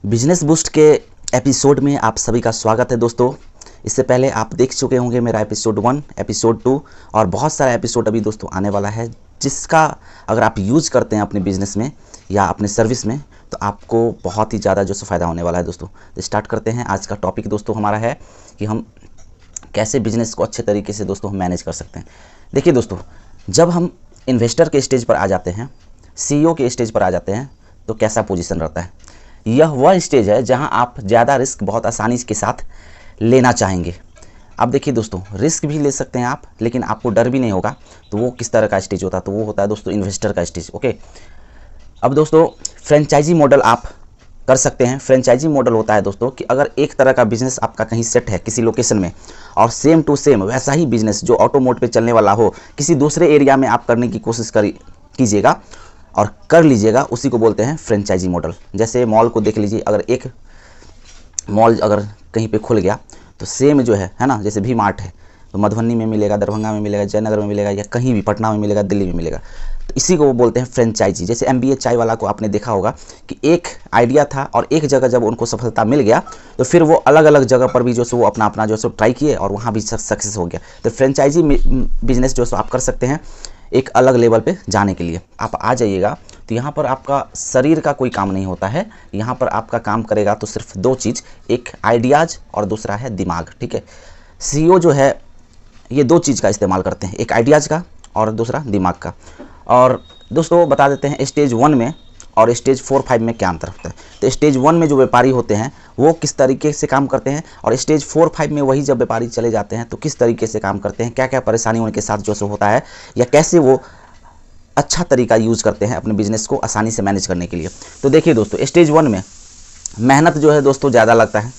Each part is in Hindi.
बिजनेस बूस्ट के एपिसोड में आप सभी का स्वागत है दोस्तों। इससे पहले आप देख चुके होंगे मेरा एपिसोड 1, एपिसोड 2 और बहुत सारा एपिसोड अभी दोस्तों आने वाला है, जिसका अगर आप यूज़ करते हैं अपने बिजनेस में या अपने सर्विस में तो आपको बहुत ही ज़्यादा जो फ़ायदा होने वाला है दोस्तों। तो स्टार्ट करते हैं। आज का टॉपिक दोस्तों हमारा है कि हम कैसे बिजनेस को अच्छे तरीके से दोस्तों हम मैनेज कर सकते हैं। देखिए दोस्तों, जब हम इन्वेस्टर के स्टेज पर आ जाते हैं, CEO के स्टेज पर आ जाते हैं, तो कैसा पोजीशन रहता है। यह वह स्टेज है जहां आप ज़्यादा रिस्क बहुत आसानी के साथ लेना चाहेंगे। अब देखिए दोस्तों, रिस्क भी ले सकते हैं आप, लेकिन आपको डर भी नहीं होगा। तो वो किस तरह का स्टेज होता है, तो वो होता है दोस्तों इन्वेस्टर का स्टेज। ओके, अब दोस्तों फ्रेंचाइजी मॉडल आप कर सकते हैं। फ्रेंचाइजी मॉडल होता है दोस्तों कि अगर एक तरह का बिजनेस आपका कहीं सेट है किसी लोकेशन में, और सेम टू सेम वैसा ही बिजनेस जो ऑटो मोड पे चलने वाला हो किसी दूसरे एरिया में आप करने की कोशिश कीजिएगा और कर लीजिएगा, उसी को बोलते हैं फ्रेंचाइजी मॉडल। जैसे मॉल को देख लीजिए, अगर एक मॉल अगर कहीं पे खुल गया तो सेम जो है ना, जैसे वी मार्ट है तो मधुबनी में मिलेगा, दरभंगा में मिलेगा, जयनगर में मिलेगा, या कहीं भी पटना में मिलेगा, दिल्ली में मिलेगा। तो इसी को वो बोलते हैं फ्रेंचाइजी। जैसे MBA चाय वाला को आपने देखा होगा कि एक आइडिया था और एक जगह जब उनको सफलता मिल गया तो फिर वो अलग अलग जगह पर भी जो सो वो अपना अपना जो सो ट्राई किए और वहाँ भी सक्सेस हो गया। तो फ्रेंचाइजी बिजनेस जो सो आप कर सकते हैं एक अलग लेवल पे जाने के लिए। आप आ जाइएगा तो यहाँ पर आपका शरीर का कोई काम नहीं होता है। यहाँ पर आपका काम करेगा तो सिर्फ दो चीज़, एक आइडियाज़ और दूसरा है दिमाग। ठीक है, CEO जो है ये दो चीज़ का इस्तेमाल करते हैं, एक आइडियाज़ का और दूसरा दिमाग का। और दोस्तों बता देते हैं स्टेज 1 में और स्टेज 4, 5 में क्या अंतर होता है। तो स्टेज 1 में जो व्यापारी होते हैं वो किस तरीके से काम करते हैं, और स्टेज 4, 5 में वही जब व्यापारी चले जाते हैं तो किस तरीके से काम करते हैं, क्या क्या परेशानी उनके साथ जो सो होता है, या कैसे वो अच्छा तरीका यूज़ करते हैं अपने बिजनेस को आसानी से मैनेज करने के लिए। तो देखिए दोस्तों, स्टेज 1 में मेहनत जो है दोस्तों ज़्यादा लगता है,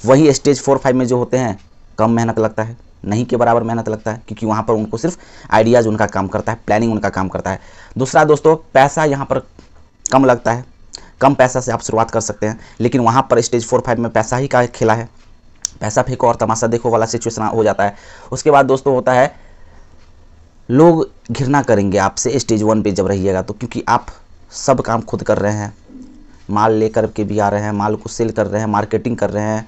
वही स्टेज 4, 5 में जो होते हैं कम मेहनत लगता है, नहीं के बराबर मेहनत लगता है, क्योंकि वहाँ पर उनको सिर्फ आइडियाज़ उनका काम करता है, प्लानिंग उनका काम करता है। दूसरा दोस्तों, पैसा यहाँ पर कम लगता है, कम पैसा से आप शुरुआत कर सकते हैं, लेकिन वहाँ पर स्टेज 4, 5 में पैसा ही का खेला है, पैसा फेंको और तमाशा देखो वाला सिचुएशन हो जाता है। उसके बाद दोस्तों होता है लोग घृणा करेंगे आपसे स्टेज 1 पे जब रहिएगा तो, क्योंकि आप सब काम खुद कर रहे हैं, माल लेकर के भी आ रहे हैं, माल को सेल कर रहे हैं, मार्केटिंग कर रहे हैं,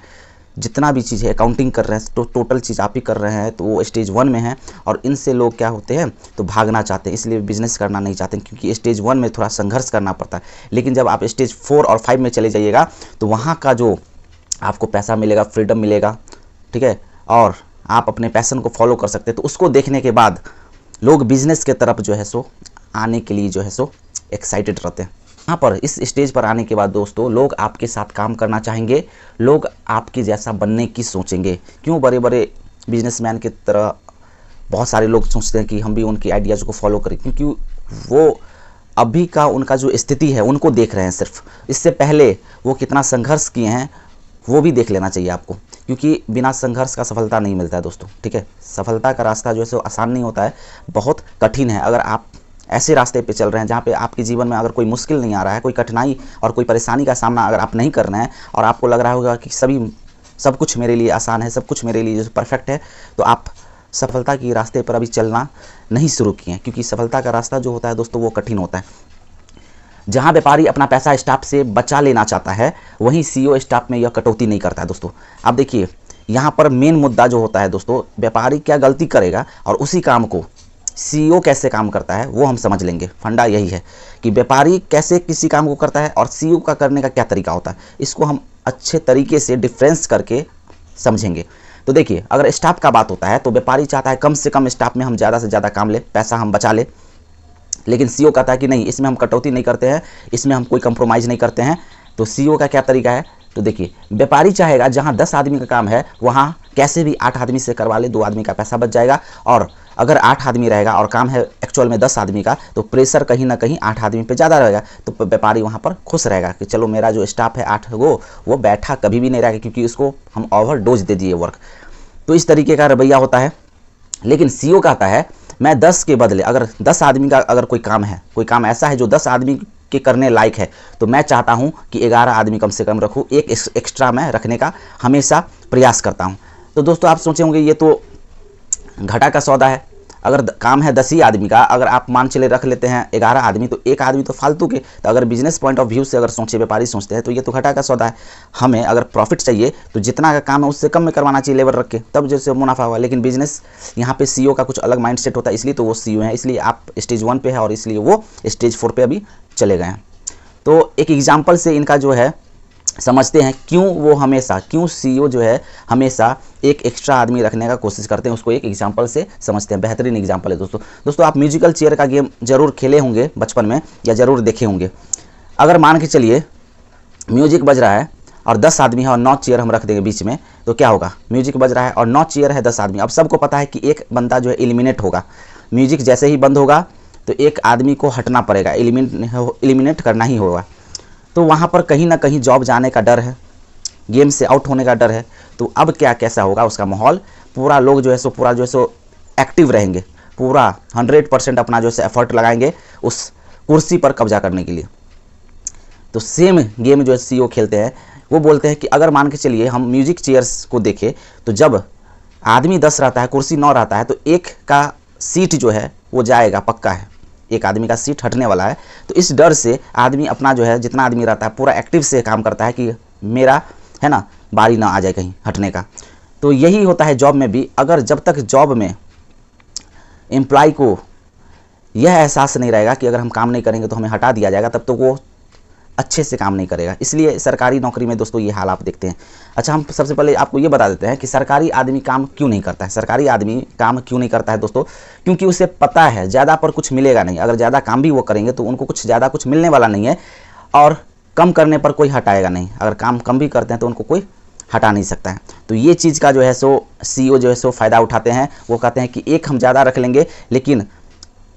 जितना भी चीज़ है अकाउंटिंग कर रहे हैं, तो टोटल चीज़ आप ही कर रहे हैं। तो वो स्टेज 1 में है और इनसे लोग क्या होते हैं तो भागना चाहते हैं, इसलिए बिजनेस करना नहीं चाहते, क्योंकि स्टेज 1 में थोड़ा संघर्ष करना पड़ता है। लेकिन जब आप स्टेज 4 और 5 में चले जाइएगा तो वहाँ का जो आपको पैसा मिलेगा, फ्रीडम मिलेगा, ठीक है, और आप अपने पैशन को फॉलो कर सकते हैं। तो उसको देखने के बाद लोग बिजनेस के तरफ जो है सो आने के लिए जो है सो एक्साइटेड रहते हैं। यहाँ पर इस स्टेज पर आने के बाद दोस्तों लोग आपके साथ काम करना चाहेंगे, लोग आपके जैसा बनने की सोचेंगे। क्यों, बड़े बड़े बिजनेसमैन की तरह बहुत सारे लोग सोचते हैं कि हम भी उनकी आइडियाज़ को फॉलो करें, क्योंकि वो अभी का उनका जो स्थिति है उनको देख रहे हैं सिर्फ। इससे पहले वो कितना संघर्ष किए हैं वो भी देख लेना चाहिए आपको, क्योंकि बिना संघर्ष का सफलता नहीं मिलता है दोस्तों। ठीक है, सफलता का रास्ता जो है सो आसान नहीं होता है, बहुत कठिन है। अगर आप ऐसे रास्ते पे चल रहे हैं जहाँ पे आपके जीवन में अगर कोई मुश्किल नहीं आ रहा है, कोई कठिनाई और कोई परेशानी का सामना अगर आप नहीं कर रहे हैं, और आपको लग रहा होगा कि सब कुछ मेरे लिए आसान है, सब कुछ मेरे लिए परफेक्ट है, तो आप सफलता के रास्ते पर अभी चलना नहीं शुरू किए, क्योंकि सफलता का रास्ता जो होता है दोस्तों वो कठिन होता है। जहाँ व्यापारी अपना पैसा स्टाफ से बचा लेना चाहता है, वहीं CEO स्टाफ में यह कटौती नहीं करता है दोस्तों। आप देखिए यहाँ पर मेन मुद्दा जो होता है दोस्तों, व्यापारी क्या गलती करेगा और उसी काम को CEO कैसे काम करता है वो हम समझ लेंगे। फंडा यही है कि व्यापारी कैसे किसी काम को करता है और CEO का करने का क्या तरीका होता है, इसको हम अच्छे तरीके से डिफरेंस करके समझेंगे। तो देखिए, अगर स्टाफ का बात होता है तो व्यापारी चाहता है कम से कम स्टाफ में हम ज़्यादा से ज़्यादा काम ले, पैसा हम बचा ले, लेकिन CEO कहता है कि नहीं, इसमें हम कटौती नहीं करते हैं, इसमें हम कोई कंप्रोमाइज़ नहीं करते हैं। तो CEO का क्या तरीका है, तो देखिए व्यापारी चाहेगा जहां 10 आदमी का काम है वहां कैसे भी 8 आदमी से करवा ले, 2 आदमी का पैसा बच जाएगा। और अगर 8 आदमी रहेगा और काम है एक्चुअल में 10 आदमी का, तो प्रेशर कहीं ना कहीं 8 आदमी पे ज़्यादा रहेगा। तो व्यापारी वहां पर खुश रहेगा कि चलो मेरा जो स्टाफ है 8 वो बैठा कभी भी नहीं रहेगा, क्योंकि उसको हम ओवर डोज दे दिए वर्क। तो इस तरीके का रवैया होता है। लेकिन CEO कहता है मैं 10 के बदले, अगर 10 आदमी का अगर कोई काम है, कोई काम ऐसा है जो 10 आदमी के करने लायक है, तो मैं चाहता हूं कि 11 आदमी कम से कम रखूं, एक एक्स्ट्रा मैं रखने का हमेशा प्रयास करता हूं। तो दोस्तों आप सोचे होंगे ये तो घाटा का सौदा है, अगर काम है 10 ही आदमी का, अगर आप मान चले रख लेते हैं 11 आदमी, तो एक आदमी तो फालतू के। तो अगर बिजनेस पॉइंट ऑफ व्यू से अगर सोचे, व्यापारी सोचते हैं, तो ये तो घाटा का सौदा है। हमें अगर प्रॉफिट चाहिए तो जितना का काम है उससे कम में करवाना चाहिए लेबर रख के, तब जैसे मुनाफा हुआ। लेकिन बिजनेस यहाँ पे CEO का कुछ अलग माइंड सेट होता है, इसलिए तो वो CEO है, इसलिए आप स्टेज 1 पे है और इसलिए वो स्टेज 4 पे अभी चले गए हैं। तो एक एग्जाम्पल से इनका जो है समझते हैं क्यों CEO जो है हमेशा एक एक्स्ट्रा आदमी रखने का कोशिश करते हैं, उसको एक एग्जांपल से समझते हैं। बेहतरीन एग्जांपल है दोस्तों आप म्यूजिकल चेयर का गेम जरूर खेले होंगे बचपन में या ज़रूर देखे होंगे। अगर मान के चलिए म्यूजिक बज रहा है और 10 आदमी है और 9 चेयर हम रख देंगे बीच में, तो क्या होगा? म्यूजिक बज रहा है और 9 चेयर है, 10 आदमी। अब सबको पता है कि एक बंदा जो है एलिमिनेट होगा। म्यूजिक जैसे ही बंद होगा तो एक आदमी को हटना पड़ेगा, एलिमिनेट करना ही होगा। तो वहाँ पर कहीं ना कहीं जॉब जाने का डर है, गेम से आउट होने का डर है। तो अब कैसा होगा उसका माहौल? पूरा लोग जो है सो एक्टिव रहेंगे, पूरा 100% अपना जो है एफर्ट लगाएंगे उस कुर्सी पर कब्जा करने के लिए। तो सेम गेम जो है CEO खेलते हैं, वो बोलते हैं कि अगर मान के चलिए हम म्यूजिक चेयर्स को देखें तो जब आदमी 10 रहता है, कुर्सी 9 रहता है, तो एक का सीट जो है वो जाएगा, पक्का है, एक आदमी का सीट हटने वाला है। तो इस डर से आदमी अपना जो है जितना आदमी रहता है पूरा एक्टिव से काम करता है कि मेरा है ना बारी ना आ जाए कहीं हटने का। तो यही होता है जॉब में भी। अगर जब तक जॉब में एम्प्लॉय को यह एहसास नहीं रहेगा कि अगर हम काम नहीं करेंगे तो हमें हटा दिया जाएगा, तब तो वो अच्छे से काम नहीं करेगा। इसलिए सरकारी नौकरी में दोस्तों ये हाल आप देखते हैं। अच्छा, हम सबसे पहले आपको ये बता देते हैं कि सरकारी आदमी काम क्यों नहीं करता है। सरकारी आदमी काम क्यों नहीं करता है दोस्तों? क्योंकि उसे पता है ज़्यादा पर कुछ मिलेगा नहीं। अगर ज़्यादा काम भी वो करेंगे तो उनको ज़्यादा कुछ मिलने वाला नहीं है, और कम करने पर कोई हटाएगा नहीं। अगर काम कम भी करते हैं तो उनको कोई हटा नहीं सकता है। तो ये चीज़ का जो है CEO जो है फ़ायदा उठाते हैं। वो कहते हैं कि एक हम ज़्यादा रख लेंगे लेकिन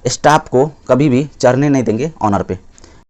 स्टाफ को कभी भी चढ़ने नहीं देंगे ऑनर पे।